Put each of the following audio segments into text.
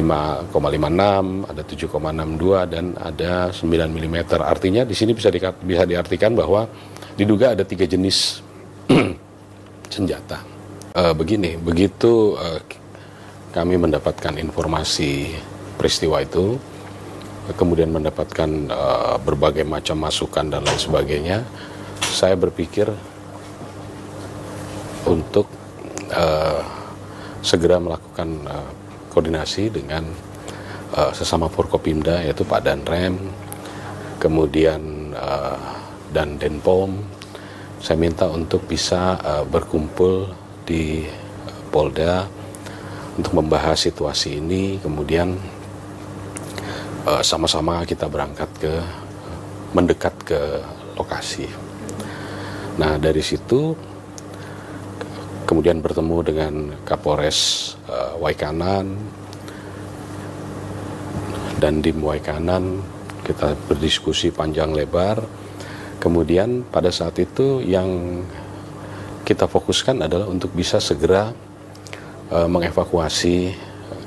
5,56, ada 7,62 dan ada 9 mm. Artinya di sini bisa diartikan bahwa diduga ada 3 jenis senjata. Begini, begitu kami mendapatkan informasi peristiwa itu, kemudian mendapatkan berbagai macam masukan dan lain sebagainya, saya berpikir untuk segera melakukan koordinasi dengan sesama Forkopimda, yaitu Pak Danrem, kemudian dan Denpom. Saya minta untuk bisa berkumpul di Polda untuk membahas situasi ini, kemudian sama-sama kita mendekat ke lokasi. Nah, dari situ kemudian bertemu dengan Kapolres Waikanan dan Dim Waikanan, kita berdiskusi panjang lebar. Kemudian pada saat itu yang kita fokuskan adalah untuk bisa segera mengevakuasi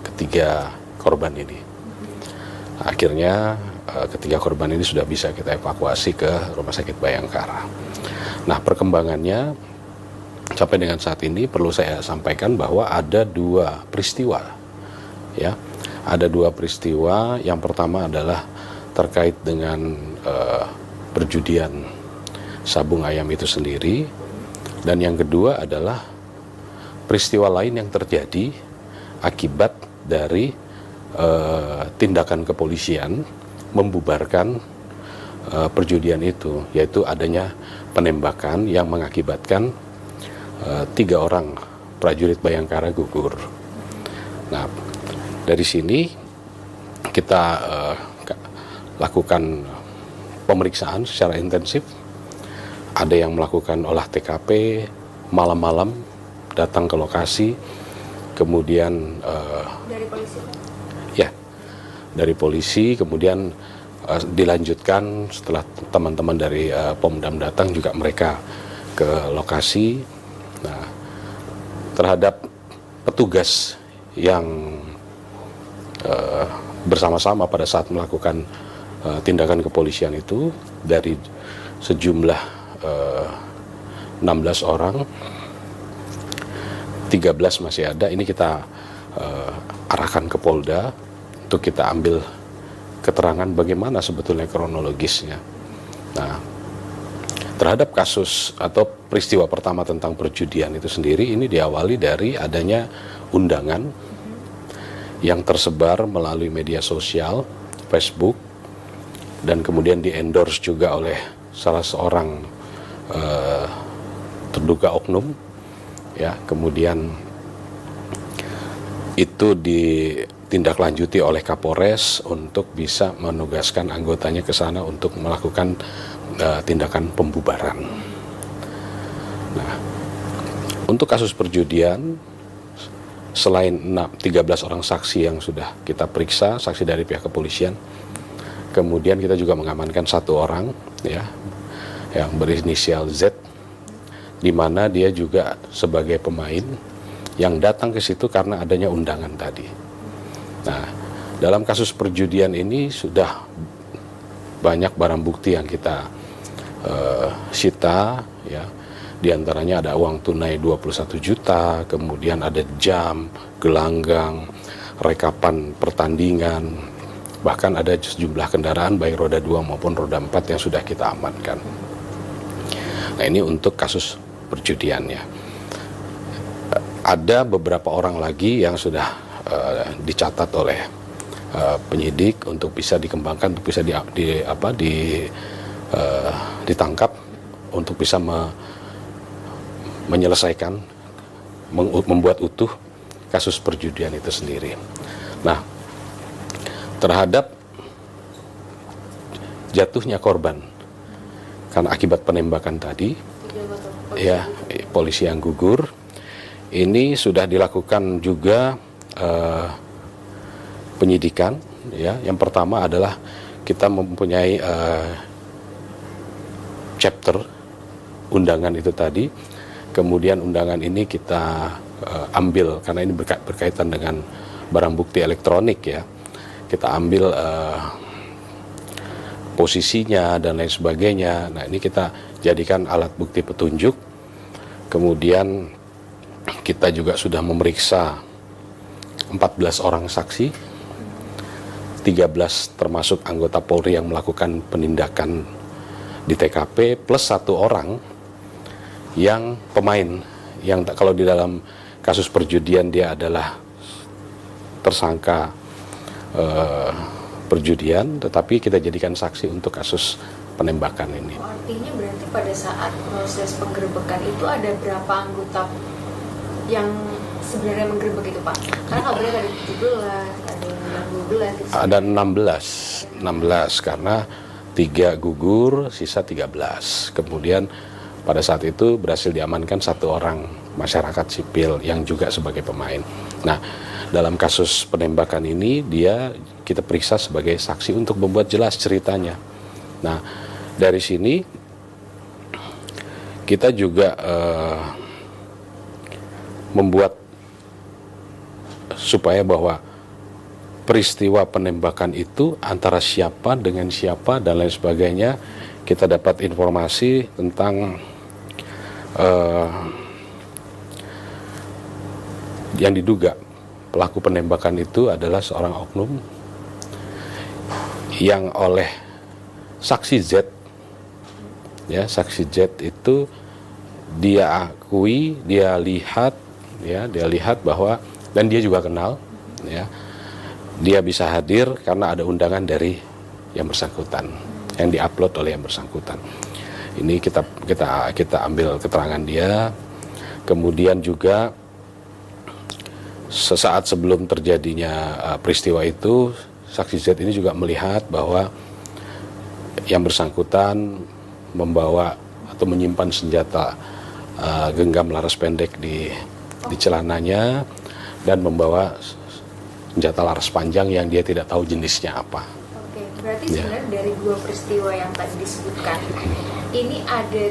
ketiga korban ini. Akhirnya ketiga korban ini sudah bisa kita evakuasi ke Rumah Sakit Bayangkara. Nah, perkembangannya sampai dengan saat ini perlu saya sampaikan bahwa ada 2 peristiwa, ya, ada 2 peristiwa. Yang pertama adalah terkait dengan perjudian sabung ayam itu sendiri, dan yang kedua adalah peristiwa lain yang terjadi akibat dari tindakan kepolisian membubarkan perjudian itu, yaitu adanya penembakan yang mengakibatkan 3 orang prajurit Bayangkara gugur. Nah, dari sini kita lakukan pemeriksaan secara intensif. Ada yang melakukan olah TKP malam-malam, datang ke lokasi, kemudian dari polisi? Ya, dari polisi, kemudian dilanjutkan setelah teman-teman dari Pomdam datang juga mereka ke lokasi. Nah, terhadap petugas yang bersama-sama pada saat melakukan tindakan kepolisian itu, dari sejumlah 16 orang, 13 masih ada. Ini kita arahkan ke Polda untuk kita ambil keterangan bagaimana sebetulnya kronologisnya. Nah, terhadap kasus atau peristiwa pertama tentang perjudian itu sendiri, ini diawali dari adanya undangan yang tersebar melalui media sosial, Facebook, dan kemudian di-endorse juga oleh salah seorang terduga oknum, ya. Kemudian itu ditindaklanjuti oleh Kapolres untuk bisa menugaskan anggotanya ke sana untuk melakukan tindakan pembubaran. Nah, untuk kasus perjudian, selain 13 orang saksi yang sudah kita periksa, saksi dari pihak kepolisian, kemudian kita juga mengamankan 1 orang, ya, yang berinisial Z, di mana dia juga sebagai pemain yang datang ke situ karena adanya undangan tadi. Nah, dalam kasus perjudian ini sudah banyak barang bukti yang kita sita, ya. Di antaranya ada uang tunai 21 juta, kemudian ada jam, gelanggang, rekapan pertandingan, bahkan ada sejumlah kendaraan baik roda 2 maupun roda 4 yang sudah kita amankan. Nah, ini untuk kasus perjudiannya. Ada beberapa orang lagi yang sudah dicatat oleh penyidik untuk bisa dikembangkan, untuk bisa ditangkap, untuk bisa menyelesaikan, membuat utuh kasus perjudian itu sendiri. Nah, terhadap jatuhnya korban karena akibat penembakan tadi, ya, polisi yang gugur, ini sudah dilakukan juga penyidikan, ya. Yang pertama adalah kita mempunyai chapter undangan itu tadi. Kemudian undangan ini kita ambil karena ini berkaitan dengan barang bukti elektronik ya, kita ambil posisinya dan lain sebagainya. Nah, ini kita jadikan alat bukti petunjuk. Kemudian kita juga sudah memeriksa 14 orang saksi, 13 termasuk anggota Polri yang melakukan penindakan di TKP, plus 1 orang yang pemain, yang kalau di dalam kasus perjudian dia adalah tersangka perjudian, tetapi kita jadikan saksi untuk kasus penembakan ini. Artinya berarti pada saat proses penggerebekan itu ada berapa anggota yang sebenarnya menggerebek itu, Pak? Karena kabarnya ada 17, ada yang 12 gitu. Ada 16 karena 3 gugur, sisa 13. Kemudian pada saat itu berhasil diamankan 1 orang masyarakat sipil yang juga sebagai pemain. Nah, dalam kasus penembakan ini kita periksa sebagai saksi untuk membuat jelas ceritanya. Nah, dari sini kita juga membuat supaya bahwa peristiwa penembakan itu antara siapa dengan siapa dan lain sebagainya, kita dapat informasi tentang yang diduga pelaku penembakan itu adalah seorang oknum yang oleh saksi Z, ya, saksi Z itu dia akui, dia lihat bahwa, dan dia juga kenal, ya, dia bisa hadir karena ada undangan dari yang bersangkutan yang diupload oleh yang bersangkutan. Ini kita ambil keterangan dia. Kemudian juga sesaat sebelum terjadinya peristiwa itu, saksi Z ini juga melihat bahwa yang bersangkutan membawa atau menyimpan senjata genggam laras pendek di celananya dan membawa senjata laras panjang yang dia tidak tahu jenisnya apa. Oke, berarti sebenarnya dari 2 peristiwa yang tadi disebutkan, ini ada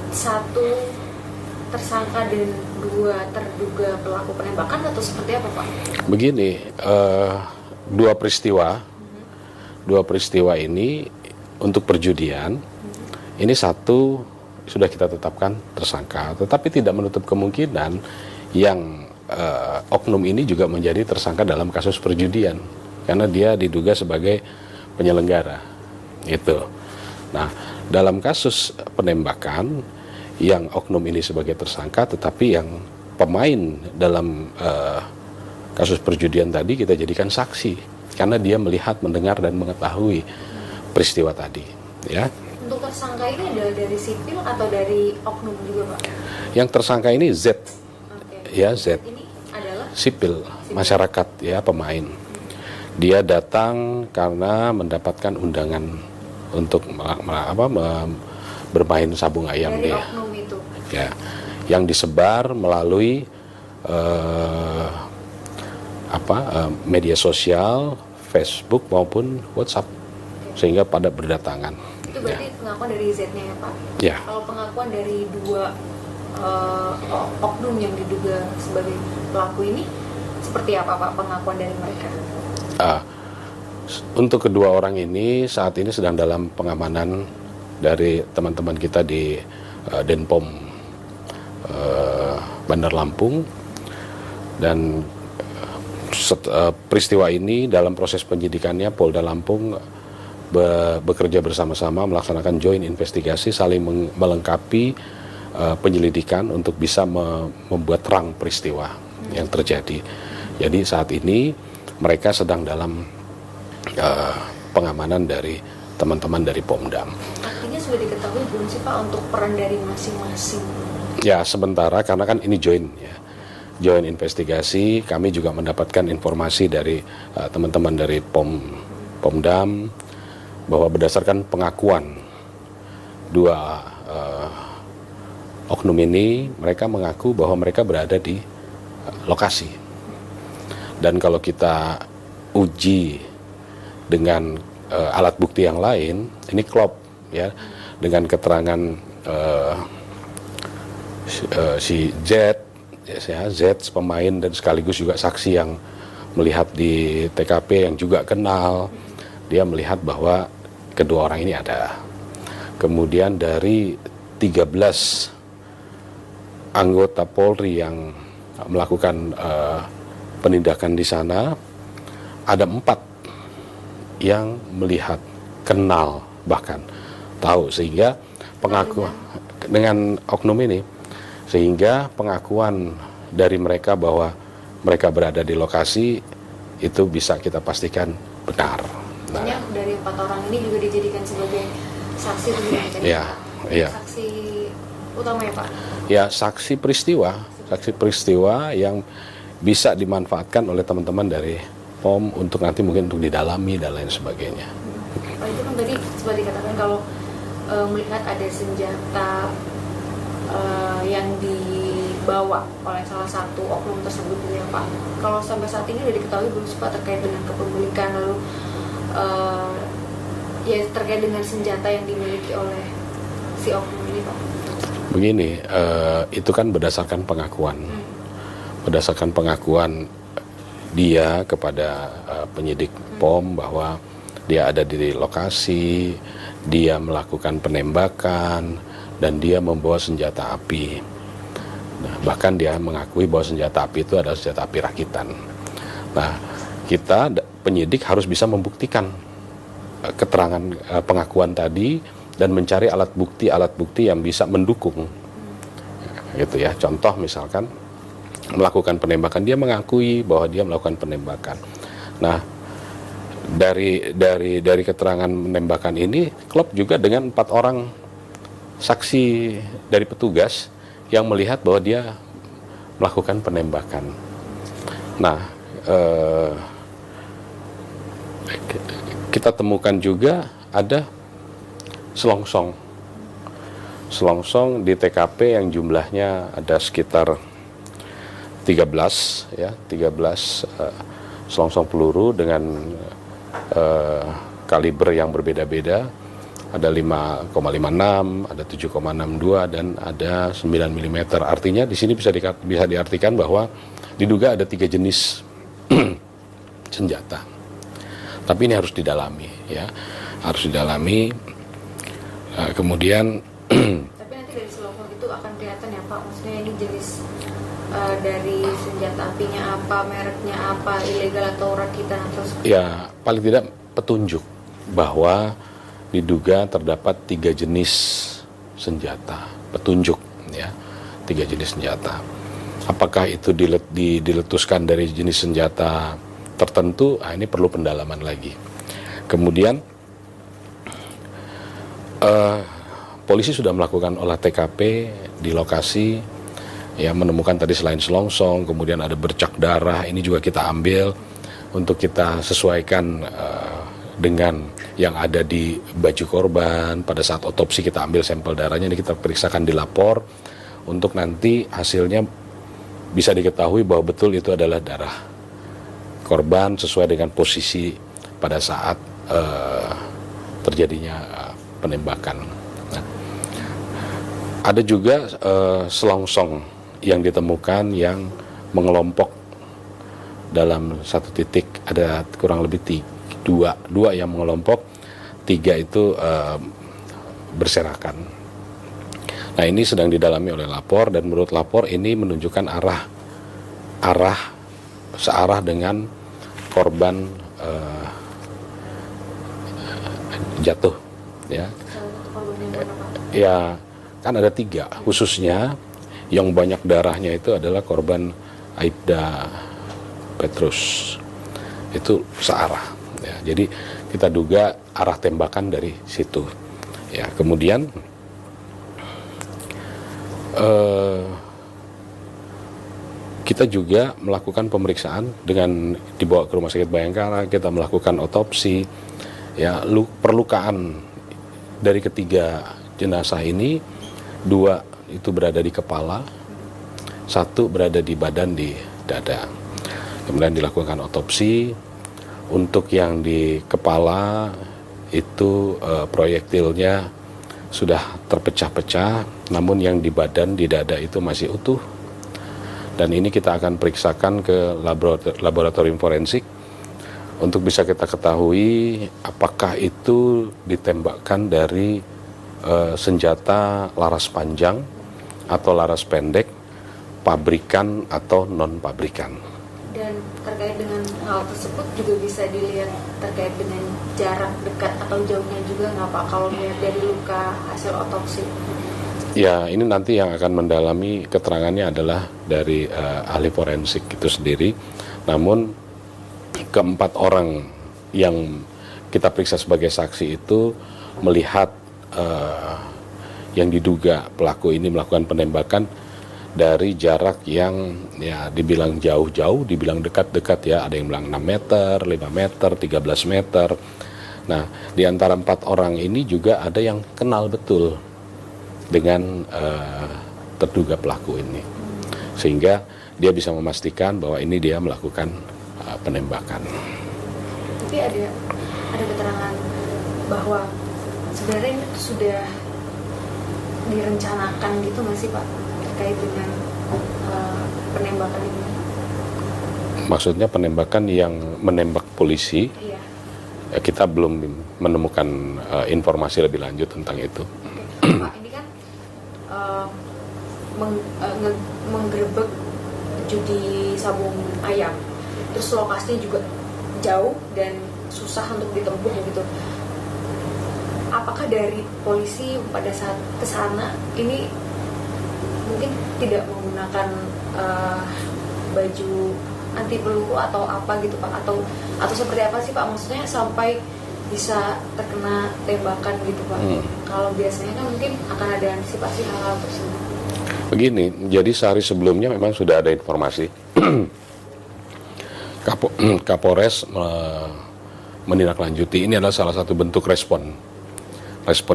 1 tersangka dan 2 terduga pelaku penembakan atau seperti apa, Pak? Begini, 2 peristiwa ini untuk perjudian, ini 1 sudah kita tetapkan tersangka, tetapi tidak menutup kemungkinan yang oknum ini juga menjadi tersangka dalam kasus perjudian karena dia diduga sebagai penyelenggara itu. Nah, dalam kasus penembakan yang oknum ini sebagai tersangka, tetapi yang pemain dalam kasus perjudian tadi kita jadikan saksi karena dia melihat, mendengar dan mengetahui peristiwa tadi, ya. Untuk tersangka ini adalah dari sipil atau dari oknum juga, Pak? Yang tersangka ini Z. Ya, Z. Ini adalah sipil, masyarakat, ya, pemain. Dia datang karena mendapatkan undangan untuk bermain sabung ayam dari dia. Oknum itu. Ya, yang disebar melalui media sosial, Facebook maupun WhatsApp, sehingga pada berdatangan. Itu berarti pengakuan dari Z-nya ya, Pak? Ya. Kalau pengakuan dari 2 oknum yang diduga sebagai pelaku ini, seperti apa, Pak, pengakuan dari mereka? Untuk kedua orang ini saat ini sedang dalam pengamanan dari teman-teman kita di Denpom Bandar Lampung, dan peristiwa ini dalam proses penyidikannya Polda Lampung bekerja bersama-sama melaksanakan joint investigasi, saling melengkapi penyelidikan untuk bisa membuat terang peristiwa yang terjadi. Jadi saat ini mereka sedang dalam pengamanan dari teman-teman dari Pomdam. Artinya sudah diketahui belum sih, Pak, untuk peran dari masing-masing? Ya, sementara karena kan ini joint investigasi, kami juga mendapatkan informasi dari teman-teman dari Pomdam bahwa berdasarkan pengakuan 2 oknum ini, mereka mengaku bahwa mereka berada di lokasi. Dan kalau kita uji dengan alat bukti yang lain, ini klop, ya, dengan keterangan si Z, ya, Z pemain dan sekaligus juga saksi yang melihat di TKP yang juga kenal, dia melihat bahwa kedua orang ini ada. Kemudian dari 13 anggota Polri yang melakukan penindakan di sana, ada 4 yang melihat, kenal, bahkan tahu, sehingga pengakuan dengan oknum ini, sehingga pengakuan dari mereka bahwa mereka berada di lokasi itu bisa kita pastikan benar. Nah, dari 4 orang ini juga dijadikan sebagai saksi ya, ya. Saksi utama ya Pak? Ya, saksi peristiwa yang bisa dimanfaatkan oleh teman-teman dari POM untuk nanti mungkin untuk didalami dan lain sebagainya. Pak, itu kan tadi seperti dikatakan kalau melihat ada senjata yang dibawa oleh salah satu oknum tersebut ya Pak. Kalau sampai saat ini sudah diketahui belum Pak terkait dengan kepemilikan, lalu ya terkait dengan senjata yang dimiliki oleh si oknum ini Pak? Begini, itu kan berdasarkan pengakuan. Berdasarkan pengakuan dia kepada penyidik POM bahwa dia ada di lokasi, dia melakukan penembakan, dan dia membawa senjata api. Nah, bahkan dia mengakui bahwa senjata api itu adalah senjata api rakitan. Nah, kita penyidik harus bisa membuktikan keterangan pengakuan tadi dan mencari alat bukti yang bisa mendukung, gitu ya. Contoh misalkan melakukan penembakan, dia mengakui bahwa dia melakukan penembakan. Nah, dari keterangan penembakan ini klop juga dengan 4 orang saksi dari petugas yang melihat bahwa dia melakukan penembakan. Nah, kita temukan juga ada selongsong di TKP yang jumlahnya ada sekitar 13 selongsong peluru dengan kaliber yang berbeda-beda. Ada 5,56, ada 7,62 dan ada 9 mm. Artinya di sini bisa diartikan bahwa diduga ada 3 jenis senjata. Tapi ini harus didalami ya. Harus didalami. Kemudian tapi nanti dari selongsong itu akan kelihatan ya Pak, maksudnya ini jenis dari senjata apinya apa, mereknya apa, ilegal atau rakitan atau ya, paling tidak petunjuk bahwa diduga terdapat 3 jenis senjata, petunjuk ya, 3 jenis senjata. Apakah itu diletuskan dari jenis senjata tertentu? Ini perlu pendalaman lagi. Kemudian polisi sudah melakukan olah TKP di lokasi, ya, menemukan tadi selain selongsong, kemudian ada bercak darah. Ini juga kita ambil untuk kita sesuaikan dengan yang ada di baju korban. Pada saat otopsi kita ambil sampel darahnya, ini kita periksakan di lapor untuk nanti hasilnya bisa diketahui bahwa betul itu adalah darah korban sesuai dengan posisi pada saat terjadinya penembakan. Nah, ada juga selongsong yang ditemukan yang mengelompok dalam satu titik, ada kurang lebih dua yang mengelompok, 3 itu berserakan. Nah, ini sedang didalami oleh lapor, dan menurut lapor ini menunjukkan searah dengan korban jatuh ya. Ya, kan ada 3 khususnya yang banyak darahnya itu adalah korban Aibda Petrus, itu searah ya. Jadi kita duga arah tembakan dari situ ya. Kemudian kita juga melakukan pemeriksaan dengan dibawa ke Rumah Sakit Bayangkara, kita melakukan otopsi ya. Perlukaan dari ketiga jenazah ini, 2 itu berada di kepala, 1 berada di badan, di dada. Kemudian dilakukan otopsi. Untuk yang di kepala itu proyektilnya sudah terpecah-pecah, namun yang di badan, di dada itu masih utuh. Dan ini kita akan periksakan ke laboratorium forensik untuk bisa kita ketahui apakah itu ditembakkan dari senjata laras panjang atau laras pendek, pabrikan atau non-pabrikan. Dan terkait dengan hal tersebut juga bisa dilihat terkait dengan jarak dekat atau jauhnya juga nggak Pak, kalau melihat dari luka hasil otopsi? Ya, ini nanti yang akan mendalami keterangannya adalah dari ahli forensik itu sendiri. Namun keempat orang yang kita periksa sebagai saksi itu melihat yang diduga pelaku ini melakukan penembakan dari jarak yang ya dibilang jauh-jauh, dibilang dekat-dekat ya, ada yang bilang 6 meter, 5 meter, 13 meter. Nah, di antara 4 orang ini juga ada yang kenal betul dengan terduga pelaku ini. Sehingga dia bisa memastikan bahwa ini dia melakukan penembakan. Tapi ada keterangan bahwa sebenarnya ini sudah direncanakan gitu nggak sih Pak terkait dengan penembakan ini? Maksudnya penembakan yang menembak polisi? Iya. Kita belum menemukan informasi lebih lanjut tentang itu. Oke. Pak, ini kan menggerebek judi sabung ayam, terus lokasinya juga jauh dan susah untuk ditempuh gitu. Apakah dari polisi pada saat kesana ini mungkin tidak menggunakan baju anti peluru atau apa gitu Pak, atau seperti apa sih Pak, maksudnya sampai bisa terkena tembakan gitu Pak? Kalau biasanya kan mungkin akan ada antisipasi hal-hal tersebut. Begini, jadi sehari sebelumnya memang sudah ada informasi Kapolres menindaklanjuti. Ini adalah salah satu bentuk respon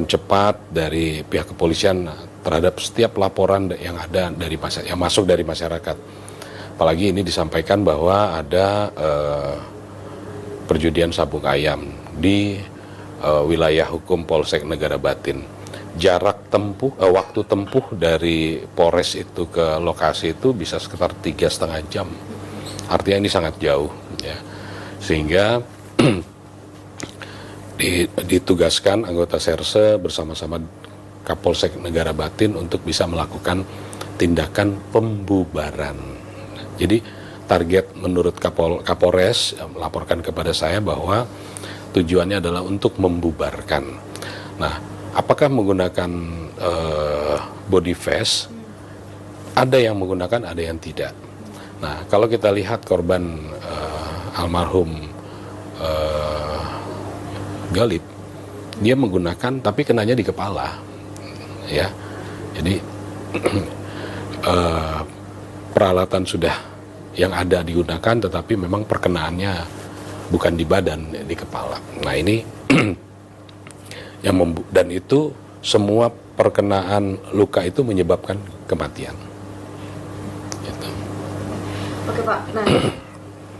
cepat dari pihak kepolisian terhadap setiap laporan yang ada dari yang masuk dari masyarakat. Apalagi ini disampaikan bahwa ada perjudian sabung ayam di wilayah hukum Polsek Negara Batin. Jarak tempuh, waktu tempuh dari Polres itu ke lokasi itu bisa sekitar 3,5 jam. Artinya ini sangat jauh, ya. Sehingga ditugaskan anggota Serse bersama-sama Kapolsek Negara Batin untuk bisa melakukan tindakan pembubaran. Jadi target menurut Kapolres melaporkan kepada saya bahwa tujuannya adalah untuk membubarkan. Nah, apakah menggunakan body vest? Ada yang menggunakan, ada yang tidak. Nah, kalau kita lihat korban almarhum Galip, dia menggunakan tapi kenanya di kepala, ya. Jadi peralatan sudah yang ada digunakan, tetapi memang perkenaannya bukan di badan, di kepala. Nah ini dan itu semua perkenaan luka itu menyebabkan kematian. Gitu. Oke Pak, nah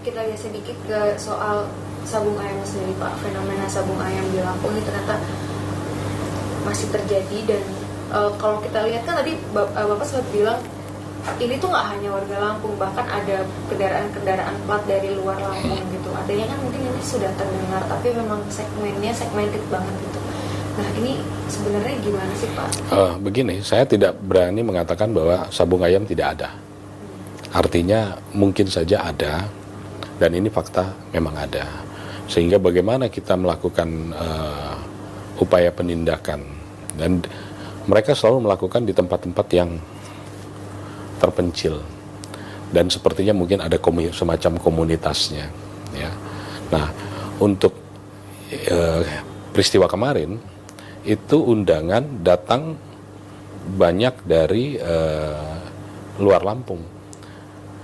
kita lihat sedikit ke soal sabung ayam sendiri Pak. Fenomena sabung ayam di Lampung ini ternyata masih terjadi, dan kalau kita lihat kan tadi Bapak sempat bilang ini tuh nggak hanya warga Lampung, bahkan ada kendaraan-kendaraan plat dari luar Lampung gitu. Adanya kan mungkin ini sudah terdengar, tapi memang segmennya segmented banget gitu. Nah ini sebenarnya gimana sih Pak? Begini, saya tidak berani mengatakan bahwa sabung ayam tidak ada. Artinya mungkin saja ada, dan ini fakta memang ada. Sehingga bagaimana kita melakukan upaya penindakan, dan mereka selalu melakukan di tempat-tempat yang terpencil, dan sepertinya mungkin ada semacam komunitasnya, ya. Nah, untuk peristiwa kemarin itu undangan datang banyak dari luar Lampung.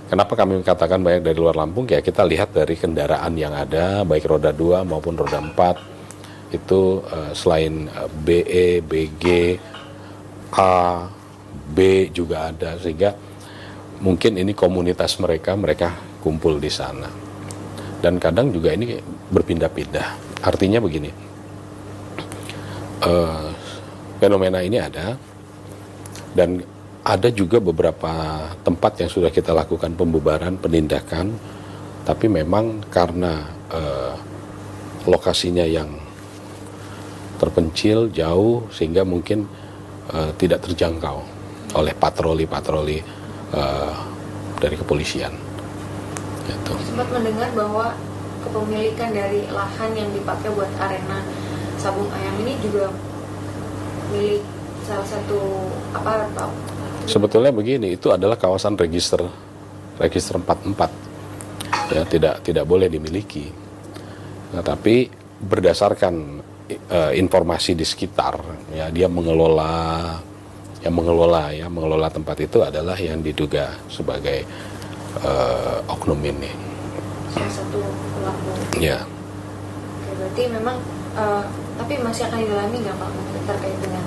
Kenapa kami katakan banyak dari luar Lampung? Ya kita lihat dari kendaraan yang ada, baik roda 2 maupun roda 4 itu selain BE, BG, A, B juga ada, sehingga mungkin ini komunitas mereka kumpul di sana. Dan kadang juga ini berpindah-pindah. Artinya begini, fenomena ini ada, dan ada juga beberapa tempat yang sudah kita lakukan pembubaran, penindakan, tapi memang karena lokasinya yang terpencil, jauh, sehingga mungkin tidak terjangkau oleh patroli-patroli dari kepolisian. Gitu. Sempat mendengar bahwa kepemilikan dari lahan yang dipakai buat arena sabung ayam ini juga milik salah satu aparat, Pak. Sebetulnya begini, itu adalah kawasan register 44, ya, tidak boleh dimiliki. Nah, tapi berdasarkan informasi di sekitar, ya, dia mengelola tempat itu adalah yang diduga sebagai oknum ini. Salah satu pelaku. Ya. Oke, berarti memang tapi masih akan didalami nggak Pak terkait dengan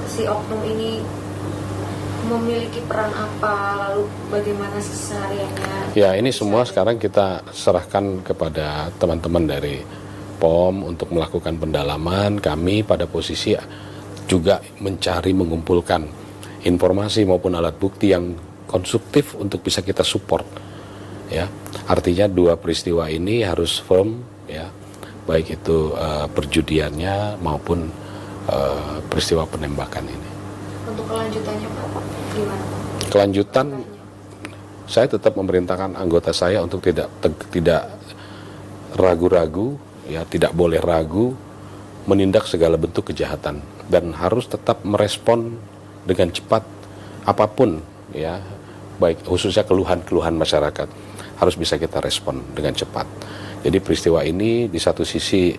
si oknum ini memiliki peran apa, lalu bagaimana kesehariannya? Ya, ini semua sekarang kita serahkan kepada teman-teman dari POM untuk melakukan pendalaman. Kami pada posisi juga mencari, mengumpulkan informasi maupun alat bukti yang konstruktif untuk bisa kita support. Ya, artinya dua peristiwa ini harus firm, ya, baik itu perjudiannya maupun peristiwa penembakan ini. Untuk kelanjutannya Pak, gimana Pak? Kelanjutan, saya tetap memerintahkan anggota saya untuk tidak ragu-ragu, ya, tidak boleh ragu menindak segala bentuk kejahatan dan harus tetap merespon dengan cepat apapun, ya, baik khususnya keluhan-keluhan masyarakat harus bisa kita respon dengan cepat. Jadi peristiwa ini di satu sisi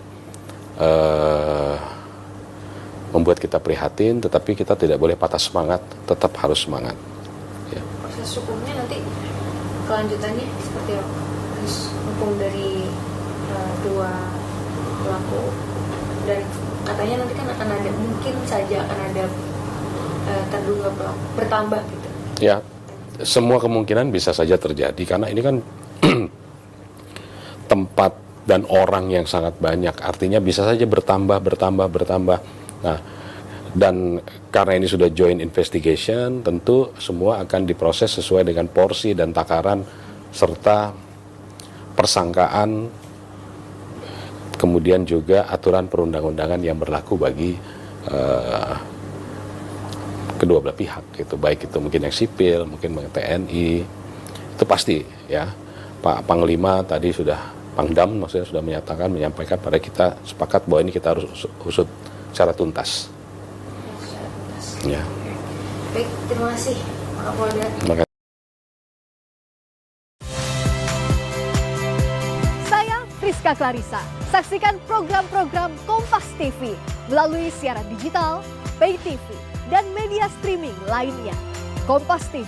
membuat kita prihatin, tetapi kita tidak boleh patah semangat, tetap harus semangat. Ya. Proses hukumnya nanti kelanjutannya seperti apa? Proses hukum dari dua pelaku, dan katanya nanti kan akan ada, mungkin saja akan ada terduga pelaku bertambah gitu. Ya, semua kemungkinan bisa saja terjadi karena ini kan tempat dan orang yang sangat banyak, artinya bisa saja bertambah. Nah, dan karena ini sudah joint investigation, tentu semua akan diproses sesuai dengan porsi dan takaran serta persangkaan, kemudian juga aturan perundang-undangan yang berlaku bagi kedua belah pihak, gitu. Baik itu mungkin yang sipil, mungkin TNI, itu pasti, ya. Pak Panglima tadi Pangdam maksudnya sudah menyampaikan pada kita, sepakat bahwa ini kita harus usut secara tuntas. Ya. Baik, terima kasih Pak Kapolda. Terima kasih. Saya Rizka Clarissa. Saksikan program-program Kompas TV melalui siaran digital, pay TV, dan media streaming lainnya. Kompas TV,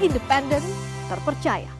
independen, terpercaya.